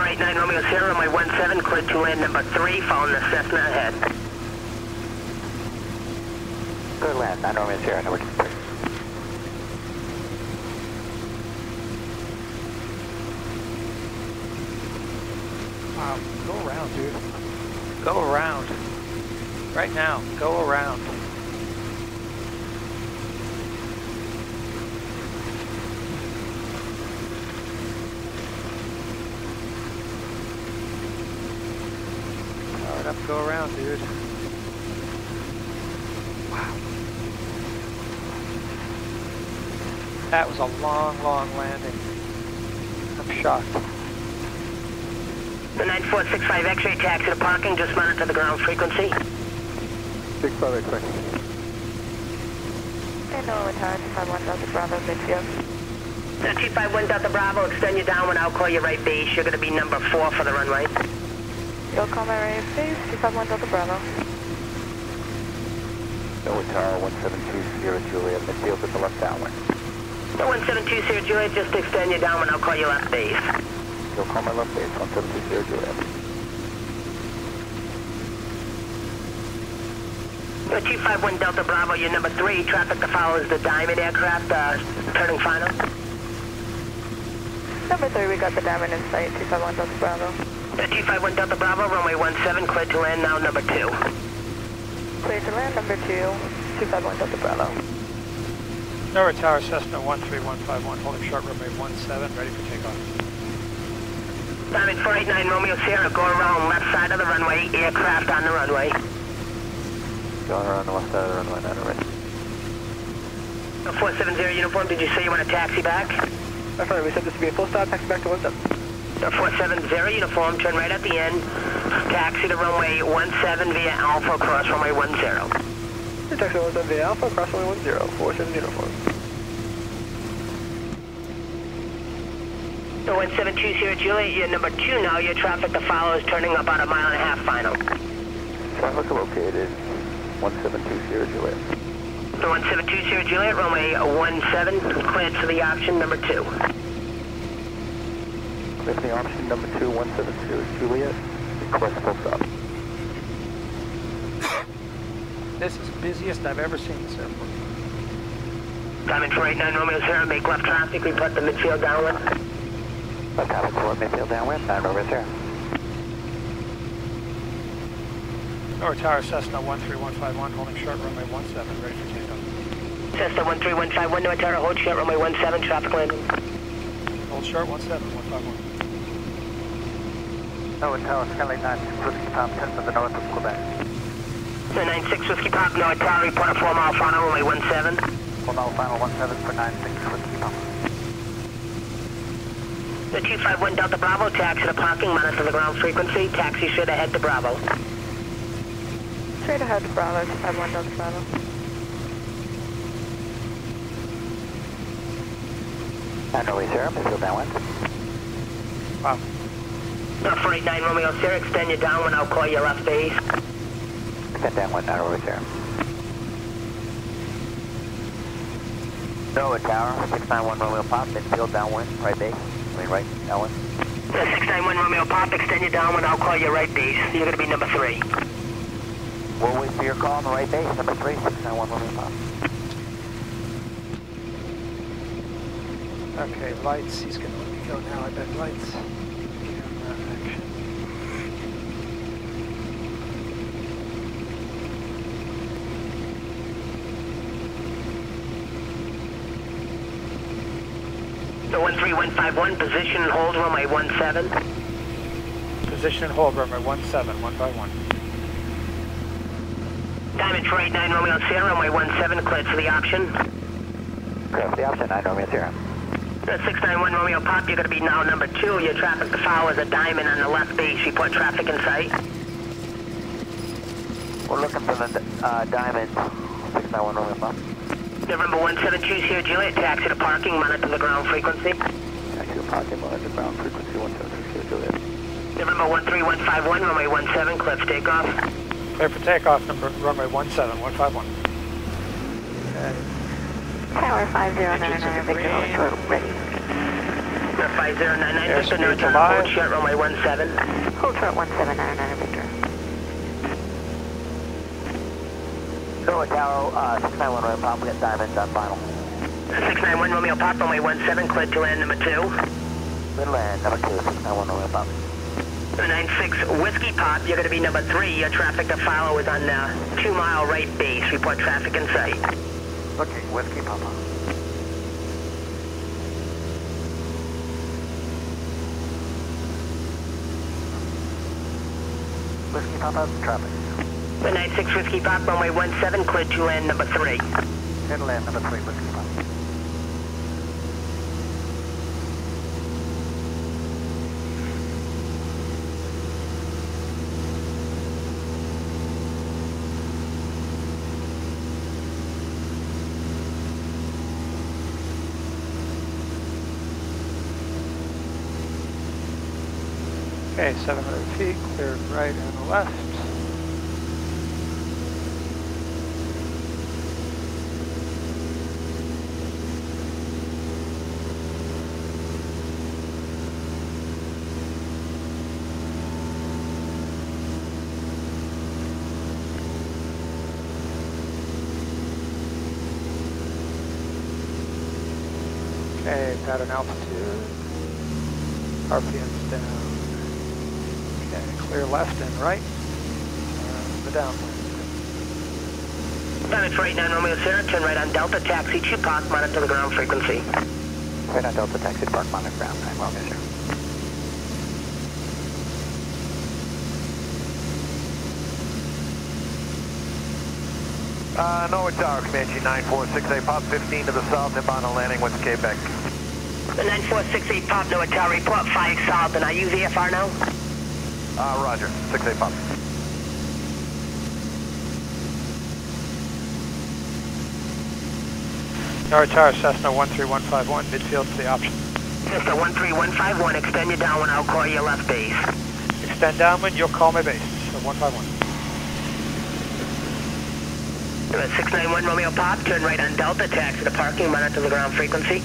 489 Romeo Sierra, runway 17, clear to land number 3, following the Cessna ahead. Good land, 9 Romeo Sierra, number 3. Wow, go around, dude. Go around. Right now, go around. Power it up, go around, dude. Wow. That was a long, long landing. I'm shocked. The 9465 X-ray taxi to parking, just monitor the ground frequency. 65 X-ray. And Norwood Tower, 251 Delta Bravo, midfield. 251 Delta Bravo, extend you downwind, I'll call you right base. You're going to be number 4 for the runway. You'll call my right base, 251 Delta Bravo. Norwood Tower, 1720 Juliet, midfield at the left downwind. 1720 Juliet, just extend you downwind, I'll call you left base. You'll call my left base, 1720 Juliet. 251 Delta Bravo, you're number 3. Traffic to follow is the Diamond aircraft, turning final. Number 3, we got the Diamond in sight, 251 Delta Bravo. 251 Delta Bravo, runway 17, clear to land now, number 2. Clear to land, number 2, 251 Delta Bravo. Norwood Tower, Cessna 13151, holding short runway 17, ready for takeoff. Diamond 489 Romeo Sierra, go around left side of the runway, aircraft on the runway. Going around the left side of the runway, 9 already. 470 uniform, did you say you want a taxi back? Affirmative, we said this would be a full stop, taxi back to 17. 470 uniform, turn right at the end, taxi to runway 17 via Alpha, across runway 10. Taxi 17 via Alpha, cross runway 10, 47 uniform. 1720 Juliet, you're number 2 now, your traffic to follow is turning about a mile and a half final. Traffic located, 1720 Juliet. 1720 Juliet, runway 17, cleared for the option number 2. Clear for the option number 2, 1720 Juliet, request full stop. This is the busiest I've ever seen this airport. Diamond 489 Romeo Sierra, make left traffic, report the midfield downwind. Left tower, forward midfield downwind, 9 Romeo Sierra. Norwood Tower, Cessna 13151, holding short runway 17, ready for takeoff. Cessna 13151, Norwood Tower, hold short runway 17, traffic landing. Hold short 15151. Norwood Tower, Skylight 96 Whiskey Pop, 10 for the north of Quebec. 96 Whiskey Pop, Norwood Tower, report a 4 mile final, runway 17. 4 mile final, 17 for 96 Whiskey Pop. The 251 Delta Bravo, taxi to parking, monitor the ground frequency, taxi straight ahead to Bravo. Straight ahead to Bravo, 251 Delta Bravo. Runway 0, midfield downwind. Wow. 489 Romeo Sierra, extend you downwind, I'll call you left base. Extend downwind, runway 0. Norwood Tower, 691 Romeo Pop, midfield downwind, right base. Right, downwind. 691 Romeo Pop, extend you downwind, I'll call you right base. You're going to be number 3. We'll wait for your call on the right base, number 3, 691 Romeo Pop. Okay, lights. He's going to let me go now. I bet lights. Camera action. The 13151, position and hold runway 17. Position and hold runway 17, 1 by 1. Diamond 489 Romeo Sierra, runway 17, cleared for the option. Clear for the option, 9 Romeo Sierra. 691 Romeo Pop, you're going to be now number 2. Your traffic to follow is a Diamond on the left base. Report traffic in sight. We're looking for the Diamond, 691 Romeo Pop. November 172 Juliet, taxi to parking, monitor the ground frequency. Taxi to parking, monitor ground frequency, 172 Juliet. November 13151, runway 17, clear for takeoff. Clear for takeoff, runway 17, 151. Tower 5099, Victor, ready. 5099 Victor, no Airspeed's turn, alive. hold short, runway 17. Hold short 1799 Victor. Norwood Tower, 691 Romeo Pop, we got diamonds on final. 691 Romeo Pop, runway 17, cleared to land number 2. Good land, number 2, 691 Romeo Pop. 96 Whiskey Pop, you're going to be number 3. Your traffic to follow is on 2 mile right base. Report traffic in sight. Okay, Whiskey Papa. Whiskey Papa, traffic. 96 Whiskey Pop, runway 17, cleared to land number 3. Good land, number 3, Whiskey Papa. Okay, 700 feet, cleared right and left. Okay, pattern altitude, RPM's down. Okay, clear left and right, the downwind. It's right 9 Romeo Sierra, turn right on Delta, taxi to park, monitor the ground frequency. Right on Delta, taxi, park, monitor ground, 9 Romeo, sir. Norwood Tower, Comanche 9468 Pop, 15 to the south, inbound and landing with Quebec. The 9468 Pop, Norwood Tower, report 5 south, and I use VFR now? Roger, 68 Pop. Norwood Tower, Cessna 13151, midfield to the option. Cessna 13151, extend your downwind, I'll call your left base. Extend downwind, you'll call my base, so 151. 691 Romeo Pop, turn right on Delta, taxi to parking, monitor the ground frequency.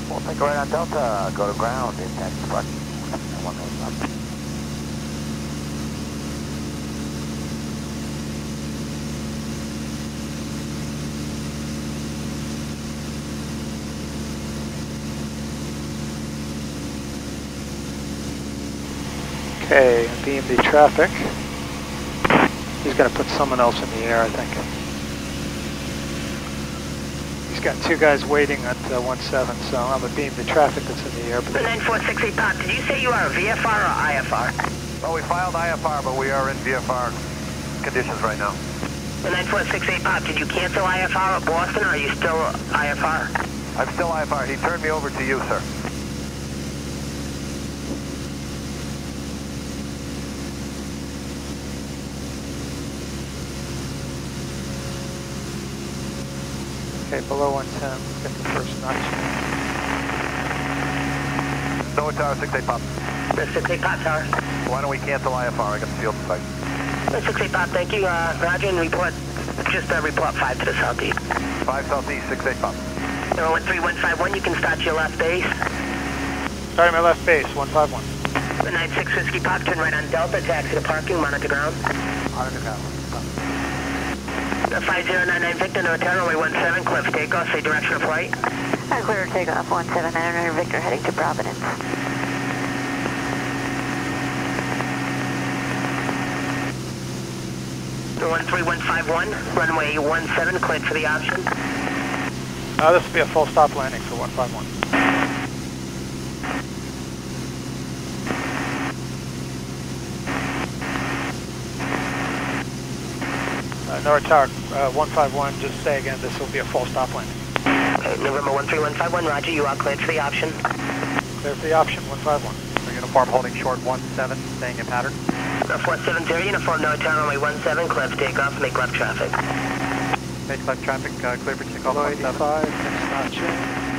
We'll take right on Delta, go to ground, in taxi, parking, 9 Romeo Pop. Okay, beam the traffic. He's going to put someone else in the air, I think. He's got 2 guys waiting at 17, so I'm going to beam the traffic that's in the air. The 9468 Pop, did you say you are a VFR or IFR? Well, we filed IFR, but we are in VFR conditions right now. The 9468 Pop, did you cancel IFR at Boston, or are you still IFR? I'm still IFR. He turned me over to you, sir. Okay, below 110, get the first notch. Norwood Tower, 68 Pop. The 68 Pop Tower. Why don't we cancel IFR? I got the field in sight. The 68 Pop, thank you. Roger, and report, just report 5 to the southeast. 5 southeast, 68 Pop. 13151, you can start your left base. Starting my left base, 151. The 96 Whiskey Pop, turn right on Delta, taxi to parking, monitor ground. Monitor ground. The 5099 Victor, no turn, runway 17, cliff takeoff, say direction of flight. Clear takeoff 1799 Victor, heading to Providence. The 13151, runway 17, cleared for the option. This will be a full stop landing for 151. Norwood Tower, 151, just say again, this will be a full stop landing. November 13151, roger, you are cleared for the option. Clear for the option, 151. Uniform holding short 17, staying in pattern. 470, uniform Norwood Tower, runway 17, clear for takeoff, make left traffic. Make left traffic, clear for takeoff, Below 85, next notch in.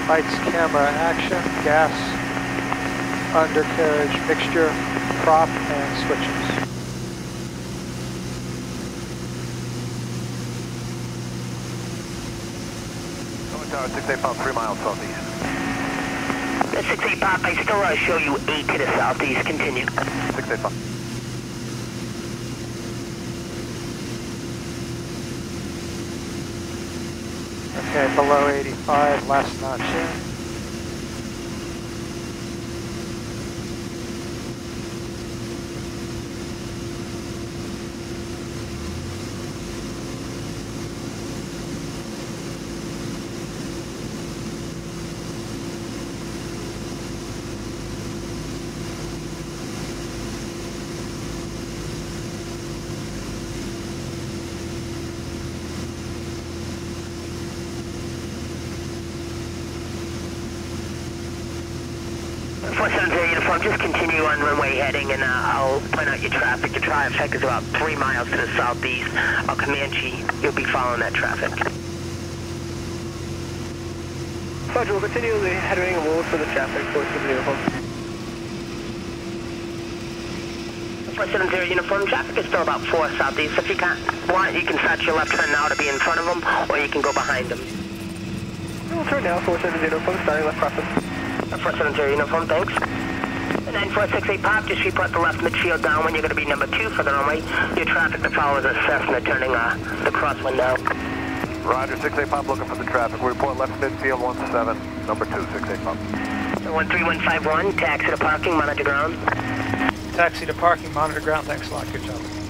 Lights, camera, action, gas, undercarriage, mixture, prop, and switches. Tower 68 Pop, 3 miles southeast. 68 Pop, I still show you 8 to the southeast. Continue. 68 Pop. Okay, below 85, last notch in. Uniform, just continue on runway heading, and I'll point out your traffic. Your traffic is about 3 miles to the southeast. I'll command you. You'll be following that traffic. Roger, we'll continue the heading and we'll for the traffic for the uniform. 470 uniform, traffic is still about 4 southeast. If you want, you can start your left turn now to be in front of them, or you can go behind them. We'll turn now, 470 uniform, starting left crossing. 470 uniform, thanks. And 9468 Pop, just report the left midfield downwind. You're going to be number 2 for the runway. Your traffic to follow is a Cessna turning the crosswind now. Roger, 68 Pop, looking for the traffic. We report left midfield 17, number 2, 68 Pop. 13151, taxi to parking, monitor ground. Taxi to parking, monitor ground. Thanks a lot. Good job.